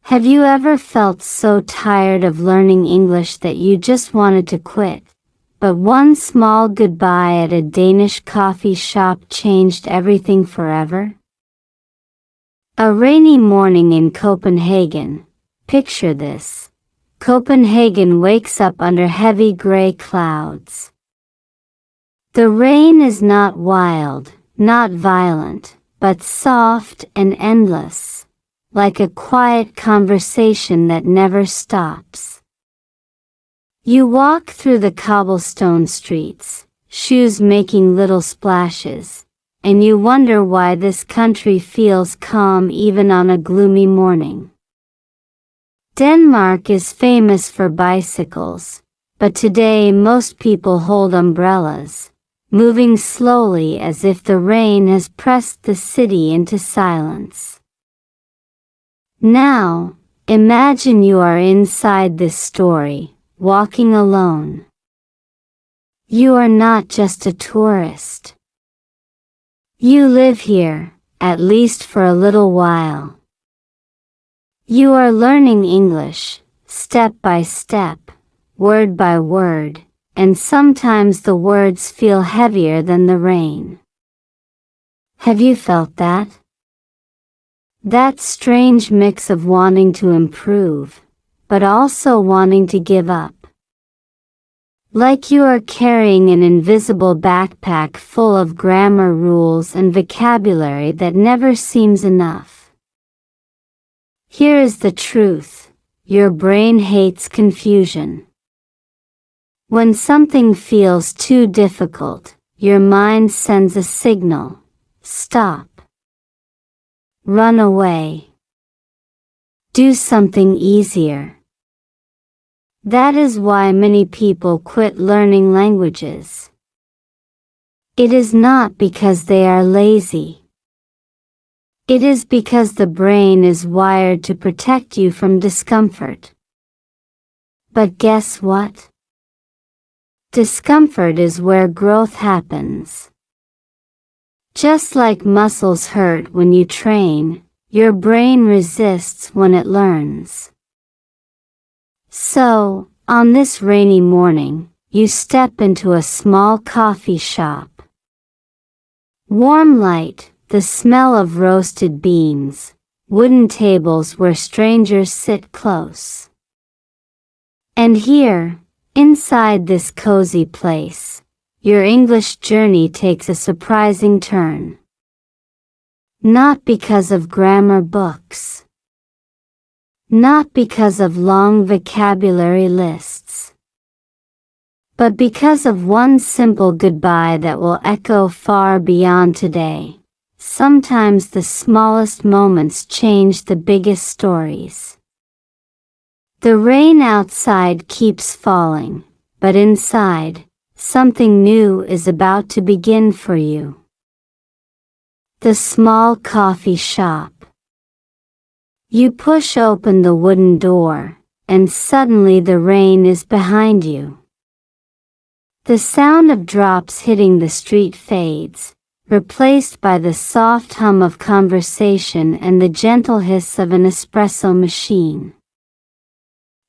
Have you ever felt so tired of learning English that you just wanted to quit, but one small goodbye at a Danish coffee shop changed everything forever? A rainy morning in Copenhagen. Picture this. Copenhagen wakes up under heavy gray clouds. The rain is not wild, not violent, but soft and endless, like a quiet conversation that never stops. You walk through the cobblestone streets, shoes making little splashes, and you wonder why this country feels calm even on a gloomy morning. Denmark is famous for bicycles, but today most people hold umbrellas, moving slowly as if the rain has pressed the city into silence. Now, imagine you are inside this story, walking alone. You are not just a tourist. You live here, at least for a little while. You are learning English, step by step, word by word, and sometimes the words feel heavier than the rain. Have you felt that? That strange mix of wanting to improve, but also wanting to give up. Like you are carrying an invisible backpack full of grammar rules and vocabulary that never seems enough. Here is the truth. Your brain hates confusion. When something feels too difficult, your mind sends a signal. Stop. Run away. Do something easier. That is why many people quit learning languages. It is not because they are lazy. It is because the brain is wired to protect you from discomfort. But guess what? Discomfort is where growth happens. Just like muscles hurt when you train, your brain resists when it learns. So, on this rainy morning, you step into a small coffee shop. Warm light, the smell of roasted beans, wooden tables where strangers sit close. And here, inside this cozy place, your English journey takes a surprising turn. Not because of grammar books. Not because of long vocabulary lists. But because of one simple goodbye that will echo far beyond today. Sometimes the smallest moments change the biggest stories. The rain outside keeps falling, but inside, something new is about to begin for you. The small coffee shop. You push open the wooden door, and suddenly the rain is behind you. The sound of drops hitting the street fades, replaced by the soft hum of conversation and the gentle hiss of an espresso machine.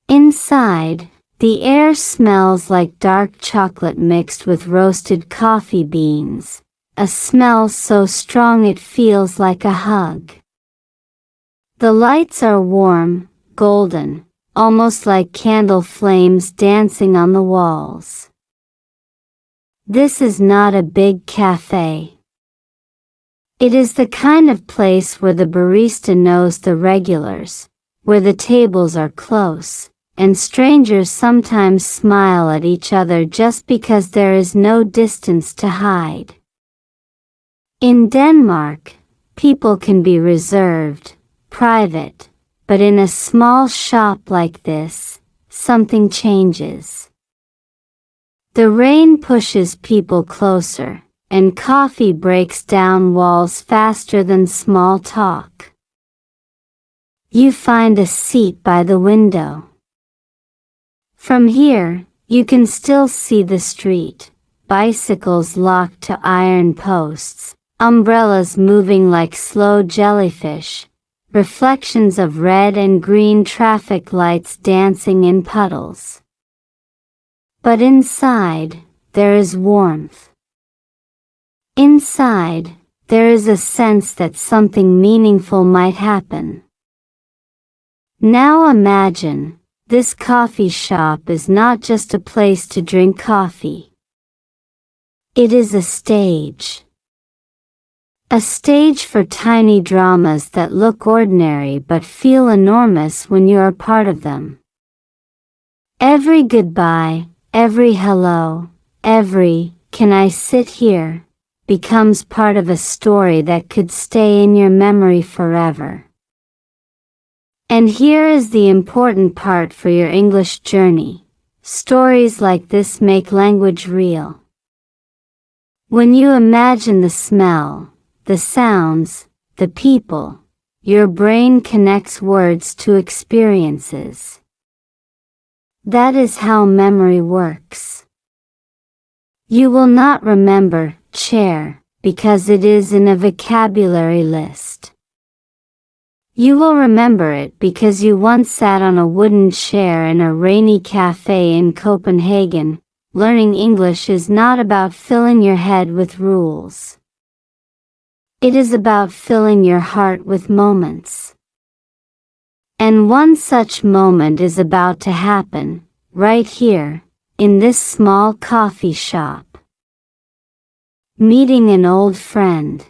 Inside, the air smells like dark chocolate mixed with roasted coffee beans, a smell so strong it feels like a hug. The lights are warm, golden, almost like candle flames dancing on the walls. This is not a big cafe. It is the kind of place where the barista knows the regulars, where the tables are close, and strangers sometimes smile at each other just because there is no distance to hide. In Denmark, people can be reserved, private, but in a small shop like this, something changes. The rain pushes people closer, and coffee breaks down walls faster than small talk. You find a seat by the window. From here, you can still see the street, bicycles locked to iron posts, umbrellas moving like slow jellyfish, reflections of red and green traffic lights dancing in puddles. But inside, there is warmth. Inside, there is a sense that something meaningful might happen. Now imagine, this coffee shop is not just a place to drink coffee. It is a stage. A stage for tiny dramas that look ordinary but feel enormous when you are part of them. Every goodbye, every hello, every, "Can I sit here?" becomes part of a story that could stay in your memory forever. And here is the important part for your English journey. Stories like this make language real. When you imagine the smell, the sounds, the people, your brain connects words to experiences. That is how memory works. You will not remember chair because it is in a vocabulary list. You will remember it because you once sat on a wooden chair in a rainy café in Copenhagen. Learning English is not about filling your head with rules. It is about filling your heart with moments. And one such moment is about to happen, right here, in this small coffee shop. Meeting an old friend.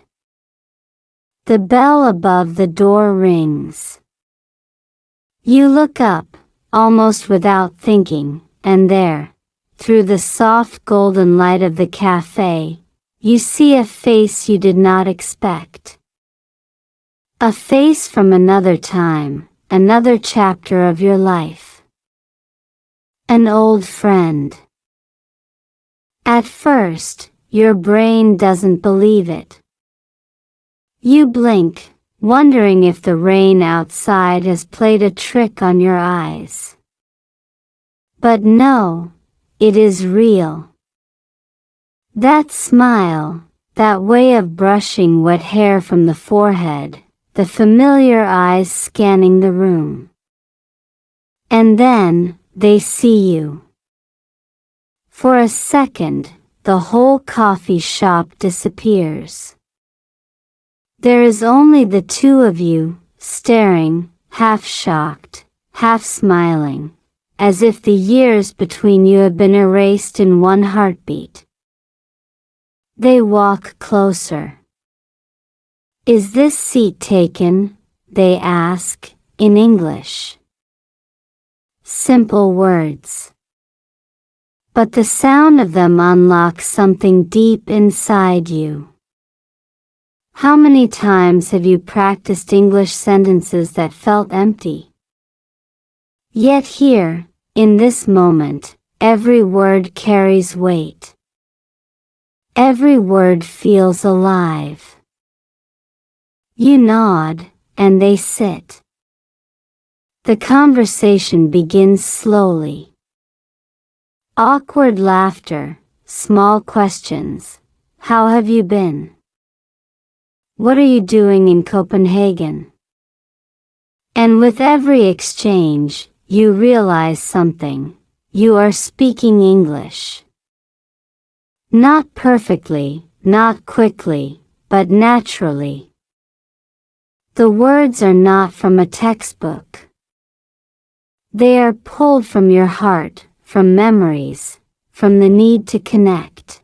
The bell above the door rings. You look up, almost without thinking, and there, through the soft golden light of the cafe, you see a face you did not expect. A face from another time, another chapter of your life. An old friend. At first, your brain doesn't believe it. You blink, wondering if the rain outside has played a trick on your eyes. But no, it is real. That smile, that way of brushing wet hair from the forehead, the familiar eyes scanning the room. And then, they see you. For a second, the whole coffee shop disappears. There is only the two of you, staring, half shocked, half smiling, as if the years between you have been erased in one heartbeat. They walk closer. "Is this seat taken?" they ask, in English. Simple words. But the sound of them unlocks something deep inside you. How many times have you practiced English sentences that felt empty? Yet here, in this moment, every word carries weight. Every word feels alive. You nod, and they sit. The conversation begins slowly. Awkward laughter, small questions. How have you been? What are you doing in Copenhagen? And with every exchange, you realize something. You are speaking English. Not perfectly, not quickly, but naturally. The words are not from a textbook. They are pulled from your heart, from memories, from the need to connect.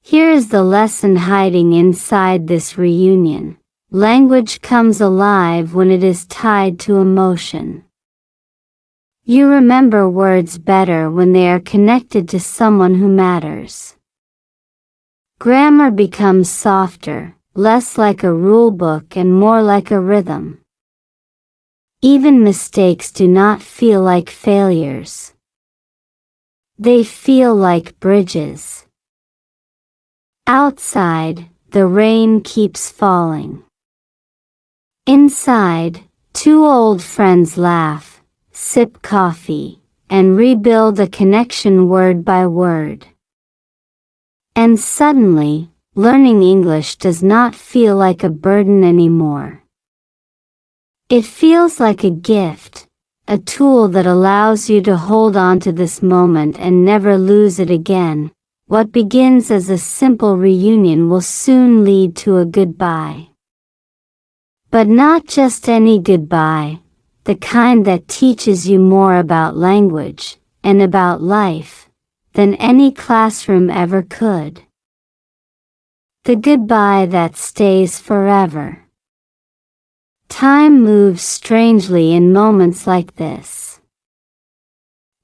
Here is the lesson hiding inside this reunion. Language comes alive when it is tied to emotion. You remember words better when they are connected to someone who matters. Grammar becomes softer, less like a rule book and more like a rhythm. Even mistakes do not feel like failures. They feel like bridges. Outside, the rain keeps falling. Inside, two old friends laugh, sip coffee, and rebuild a connection word by word. And suddenly, learning English does not feel like a burden anymore. It feels like a gift, a tool that allows you to hold on to this moment and never lose it again. What begins as a simple reunion will soon lead to a goodbye. But not just any goodbye, the kind that teaches you more about language and about life than any classroom ever could. The goodbye that stays forever. Time moves strangely in moments like this.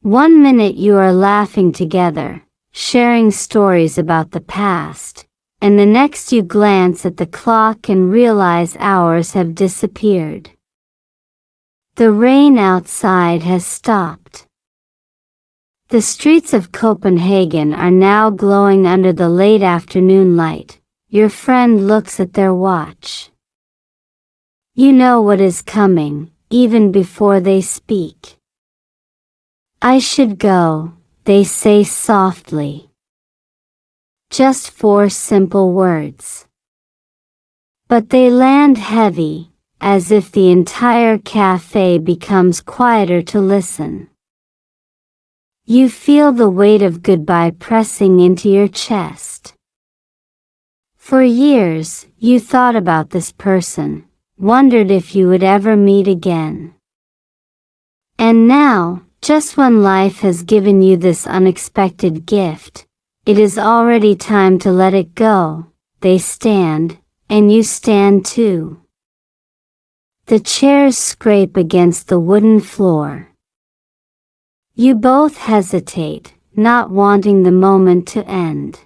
1 minute you are laughing together, sharing stories about the past, and the next you glance at the clock and realize hours have disappeared. The rain outside has stopped. The streets of Copenhagen are now glowing under the late afternoon light. Your friend looks at their watch. You know what is coming, even before they speak. I should go, they say softly. Just 4 simple words. But they land heavy, as if the entire café becomes quieter to listen. You feel the weight of goodbye pressing into your chest. For years, you thought about this person, wondered if you would ever meet again. And now, just when life has given you this unexpected gift, it is already time to let it go. They stand, and you stand too. The chairs scrape against the wooden floor. You both hesitate, not wanting the moment to end.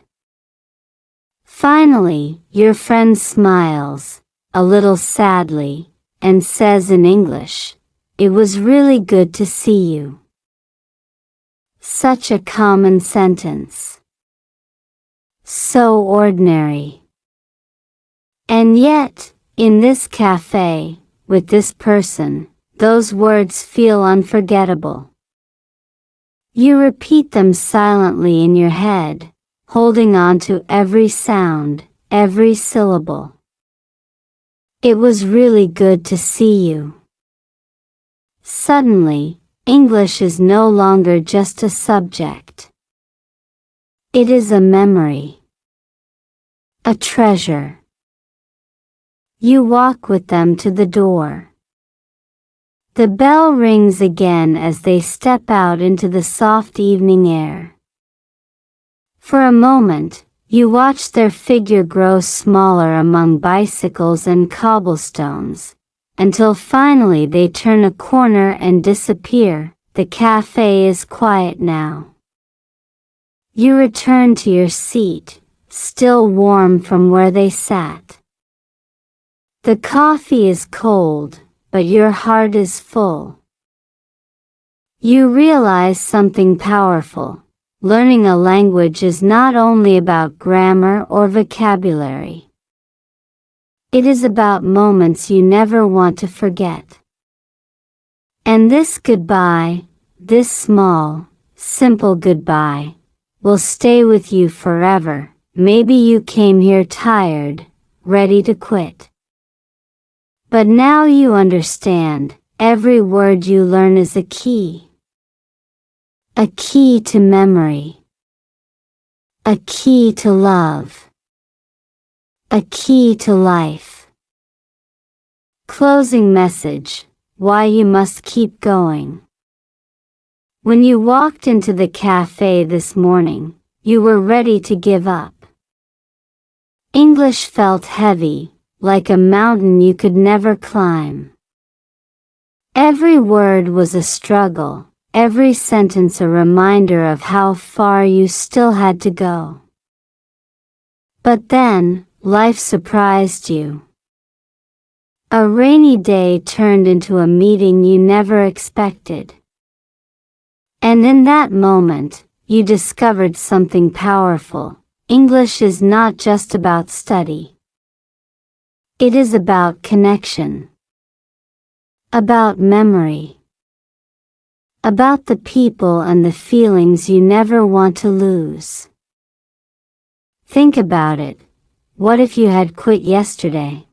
Finally, your friend smiles, a little sadly, and says in English, "It was really good to see you." Such a common sentence. So ordinary. And yet, in this cafe, with this person, those words feel unforgettable. You repeat them silently in your head, holding on to every sound, every syllable. It was really good to see you. Suddenly, English is no longer just a subject. It is a memory. A treasure. You walk with them to the door. The bell rings again as they step out into the soft evening air. For a moment, you watch their figure grow smaller among bicycles and cobblestones, until finally they turn a corner and disappear. The cafe is quiet now. You return to your seat, still warm from where they sat. The coffee is cold, but your heart is full. You realize something powerful. Learning a language is not only about grammar or vocabulary. It is about moments you never want to forget. And this goodbye, this small, simple goodbye, will stay with you forever. Maybe you came here tired, ready to quit. But now you understand, every word you learn is a key. A key to memory. A key to love. A key to life. Closing message, why you must keep going. When you walked into the cafe this morning, you were ready to give up. English felt heavy, like a mountain you could never climb. Every word was a struggle. Every sentence a reminder of how far you still had to go. But then, life surprised you. A rainy day turned into a meeting you never expected. And in that moment, you discovered something powerful. English is not just about study. It is about connection. About memory. About the people and the feelings you never want to lose. Think about it. What if you had quit yesterday?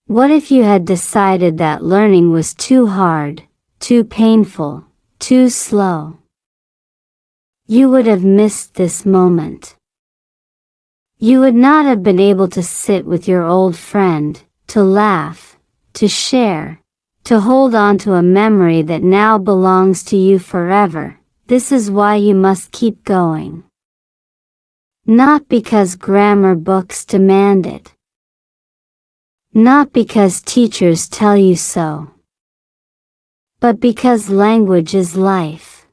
What if you had decided that learning was too hard, too painful, too slow? You would have missed this moment. You would not have been able to sit with your old friend, to laugh, to share, to hold on to a memory that now belongs to you forever. This is why you must keep going. Not because grammar books demand it. Not because teachers tell you so. But because language is life.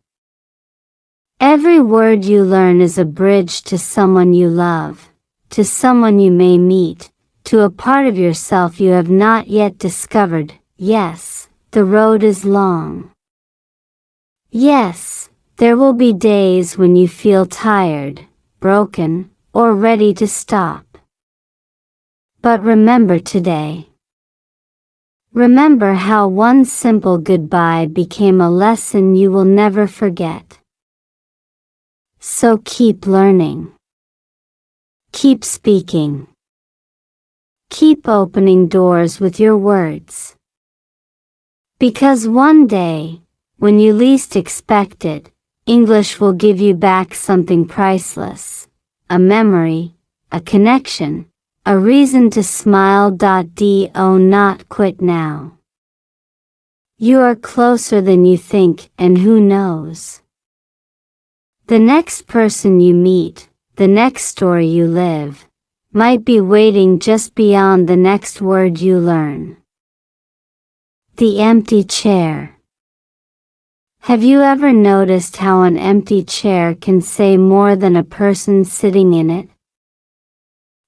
Every word you learn is a bridge to someone you love, to someone you may meet, to a part of yourself you have not yet discovered. Yes, the road is long. Yes, there will be days when you feel tired, broken, or ready to stop. But remember today. Remember how one simple goodbye became a lesson you will never forget. So keep learning. Keep speaking. Keep opening doors with your words. Because one day, when you least expect it, English will give you back something priceless. A memory, a connection, a reason to smile. Do not quit now. You are closer than you think, and who knows? The next person you meet, the next story you live, might be waiting just beyond the next word you learn. The empty chair. Have you ever noticed how an empty chair can say more than a person sitting in it?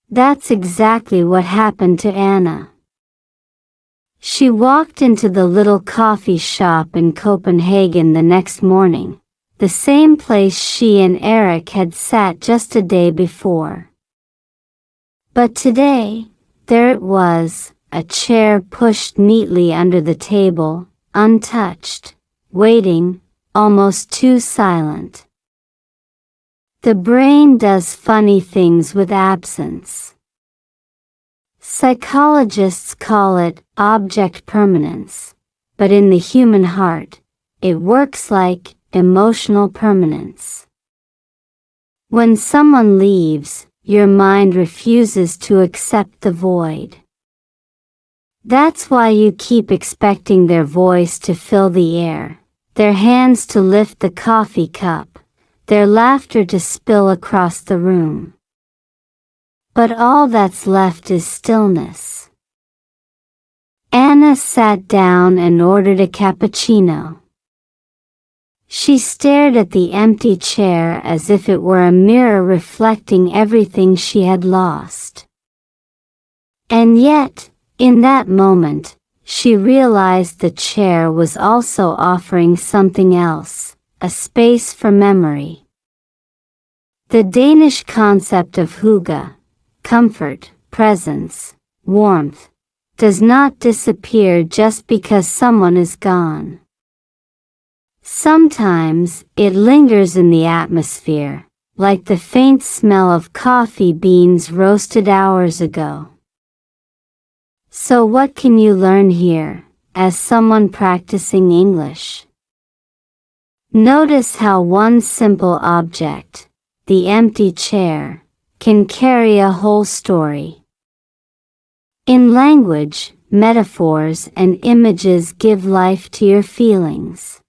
That's exactly what happened to Anna. She walked into the little coffee shop in Copenhagen the next morning, the same place she and Eric had sat just a day before. But today, there it was, a chair pushed neatly under the table, untouched, waiting, almost too silent. The brain does funny things with absence. Psychologists call it object permanence, but in the human heart, it works like emotional permanence. When someone leaves, your mind refuses to accept the void. That's why you keep expecting their voice to fill the air, their hands to lift the coffee cup, their laughter to spill across the room. But all that's left is stillness. Anna sat down and ordered a cappuccino. She stared at the empty chair as if it were a mirror reflecting everything she had lost. And yet, in that moment, she realized the chair was also offering something else, a space for memory. The Danish concept of hygge, comfort, presence, warmth, does not disappear just because someone is gone. Sometimes it lingers in the atmosphere, like the faint smell of coffee beans roasted hours ago. So what can you learn here, as someone practicing English? Notice how one simple object, the empty chair, can carry a whole story. In language, metaphors and images give life to your feelings.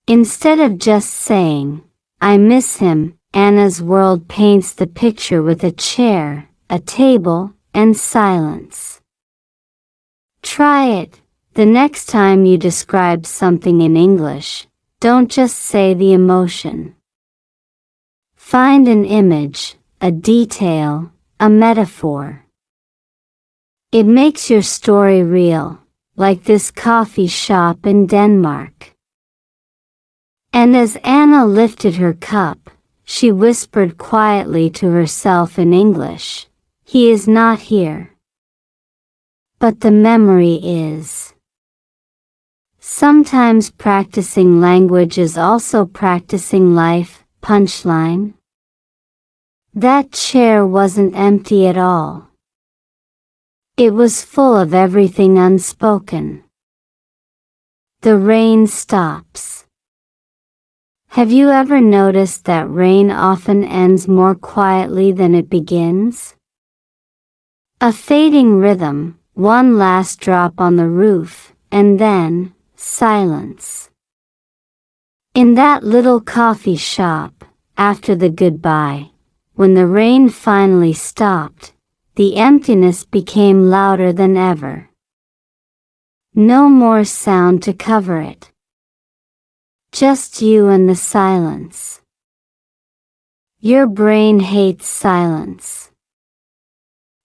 Instead of just saying, "I miss him," Anna's world paints the picture with a chair, a table, and silence. Try it. The next time you describe something in English, don't just say the emotion. Find an image, a detail, a metaphor. It makes your story real, like this coffee shop in Denmark. And as Anna lifted her cup, she whispered quietly to herself in English, "He is not here. But the memory is." Sometimes practicing language is also practicing life. Punchline. That chair wasn't empty at all. It was full of everything unspoken. The rain stops. Have you ever noticed that rain often ends more quietly than it begins? A fading rhythm, one last drop on the roof, and then silence. In that little coffee shop, after the goodbye, when the rain finally stopped, the emptiness became louder than ever. No more sound to cover it. Just you and the silence. Your brain hates silence.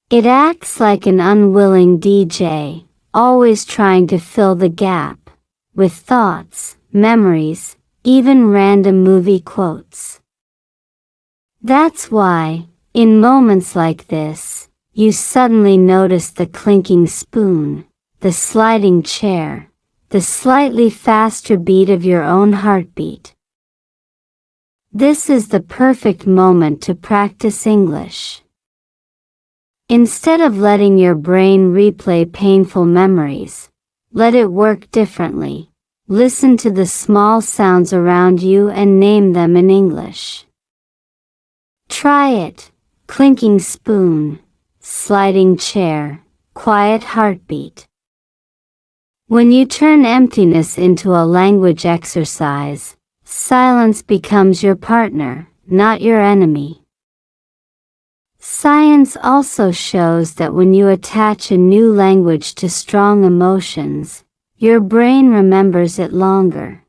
It acts like an unwilling DJ, always trying to fill the gap, with thoughts, memories, even random movie quotes. That's why, in moments like this, you suddenly notice the clinking spoon, the sliding chair, the slightly faster beat of your own heartbeat. This is the perfect moment to practice English. Instead of letting your brain replay painful memories, let it work differently. Listen to the small sounds around you and name them in English. Try it: clinking spoon, sliding chair, quiet heartbeat. When you turn emptiness into a language exercise, silence becomes your partner, not your enemy. Science also shows that when you attach a new language to strong emotions, your brain remembers it longer.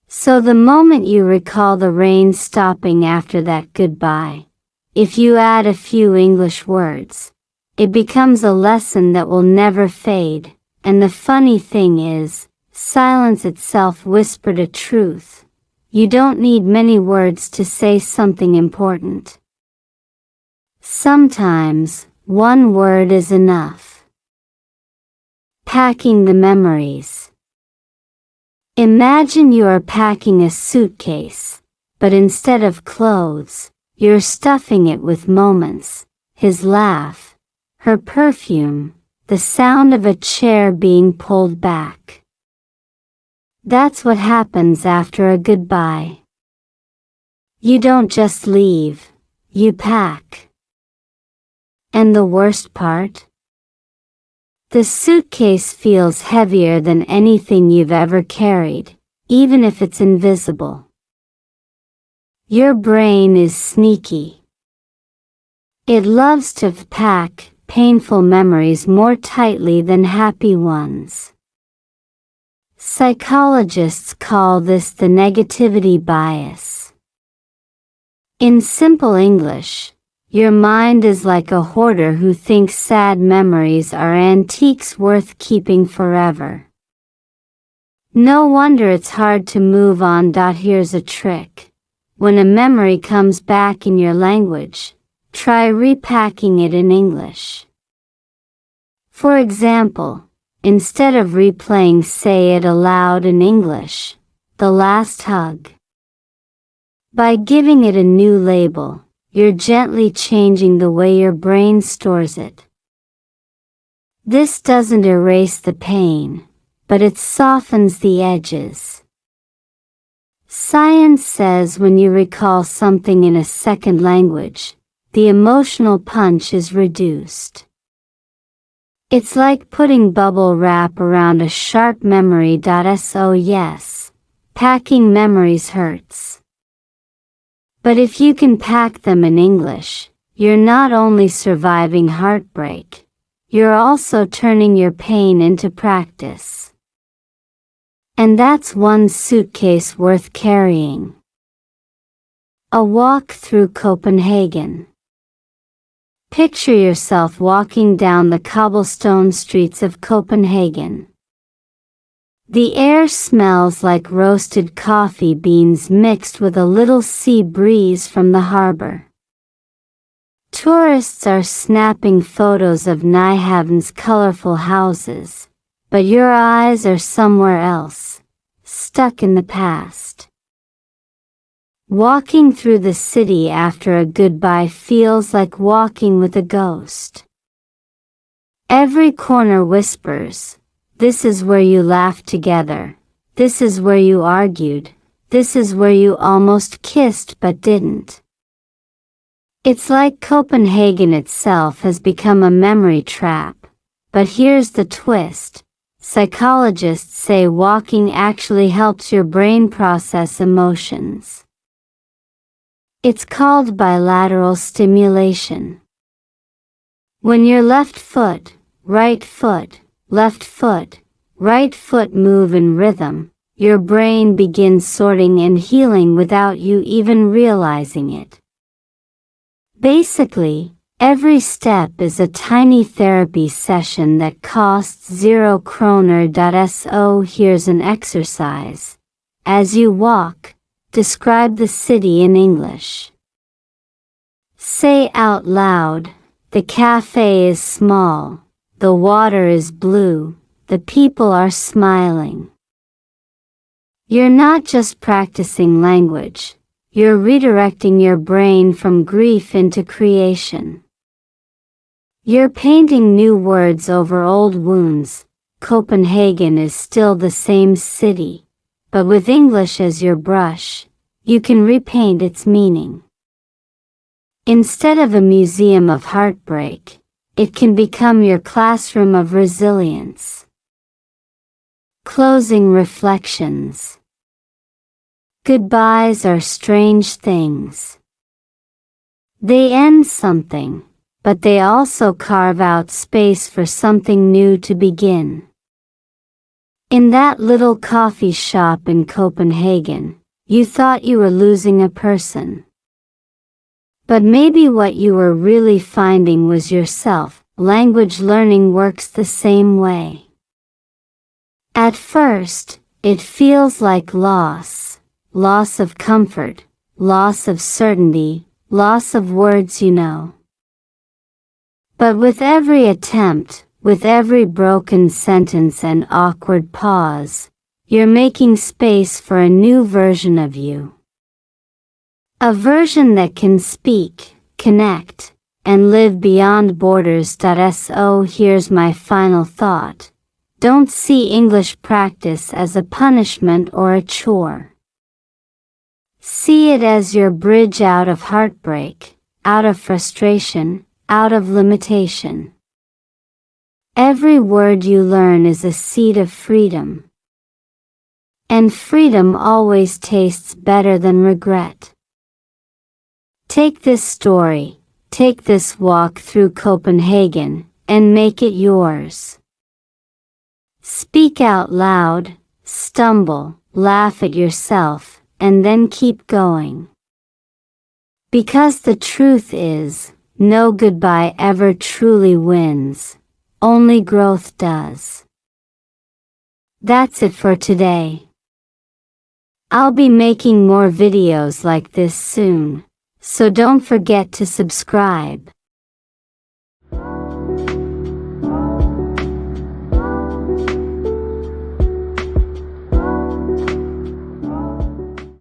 So the moment you recall the rain stopping after that goodbye, if you add a few English words, it becomes a lesson that will never fade. And the funny thing is, silence itself whispered a truth. You don't need many words to say something important. Sometimes, one word is enough. Packing the memories. Imagine you are packing a suitcase, but instead of clothes, you're stuffing it with moments: his laugh, her perfume, the sound of a chair being pulled back. That's what happens after a goodbye. You don't just leave, you pack. And the worst part? The suitcase feels heavier than anything you've ever carried, even if it's invisible. Your brain is sneaky. It loves to pack painful memories more tightly than happy ones. Psychologists call this the negativity bias. In simple English, your mind is like a hoarder who thinks sad memories are antiques worth keeping forever. No wonder it's hard to move on. Here's a trick. When a memory comes back in your language, try repacking it in English. For example, instead of replaying, say it aloud in English: the last hug. By giving it a new label, you're gently changing the way your brain stores it. This doesn't erase the pain, but it softens the edges. Science says when you recall something in a second language, the emotional punch is reduced. It's like putting bubble wrap around a sharp memory. So yes, packing memories hurts. But if you can pack them in English, you're not only surviving heartbreak, you're also turning your pain into practice. And that's one suitcase worth carrying. A walk through Copenhagen. Picture yourself walking down the cobblestone streets of Copenhagen. The air smells like roasted coffee beans mixed with a little sea breeze from the harbor. Tourists are snapping photos of Nyhavn's colorful houses, but your eyes are somewhere else, stuck in the past. Walking through the city after a goodbye feels like walking with a ghost. Every corner whispers, this is where you laughed together, this is where you argued, this is where you almost kissed but didn't. It's like Copenhagen itself has become a memory trap, but here's the twist. Psychologists say walking actually helps your brain process emotions. It's called bilateral stimulation. When your left foot, right foot, left foot, right foot move in rhythm, your brain begins sorting and healing without you even realizing it. Basically, every step is a tiny therapy session that costs 0 kroner. So here's an exercise. As you walk, describe the city in English. Say out loud, the cafe is small, the water is blue, the people are smiling. You're not just practicing language, you're redirecting your brain from grief into creation. You're painting new words over old wounds. Copenhagen is still the same city, but with English as your brush, you can repaint its meaning. Instead of a museum of heartbreak, it can become your classroom of resilience. Closing reflections. Goodbyes are strange things. They end something, but they also carve out space for something new to begin. In that little coffee shop in Copenhagen, you thought you were losing a person. But maybe what you were really finding was yourself. Language learning works the same way. At first, it feels like loss of comfort, loss of certainty, loss of words you know. But with every attempt, with every broken sentence and awkward pause, you're making space for a new version of you. A version that can speak, connect, and live beyond borders. So here's my final thought. Don't see English practice as a punishment or a chore. See it as your bridge out of heartbreak, out of frustration, out of limitation. Every word you learn is a seed of freedom. And freedom always tastes better than regret. Take this story, take this walk through Copenhagen, and make it yours. Speak out loud, stumble, laugh at yourself, and then keep going. Because the truth is, no goodbye ever truly wins, only growth does. That's it for today. I'll be making more videos like this soon, so don't forget to subscribe.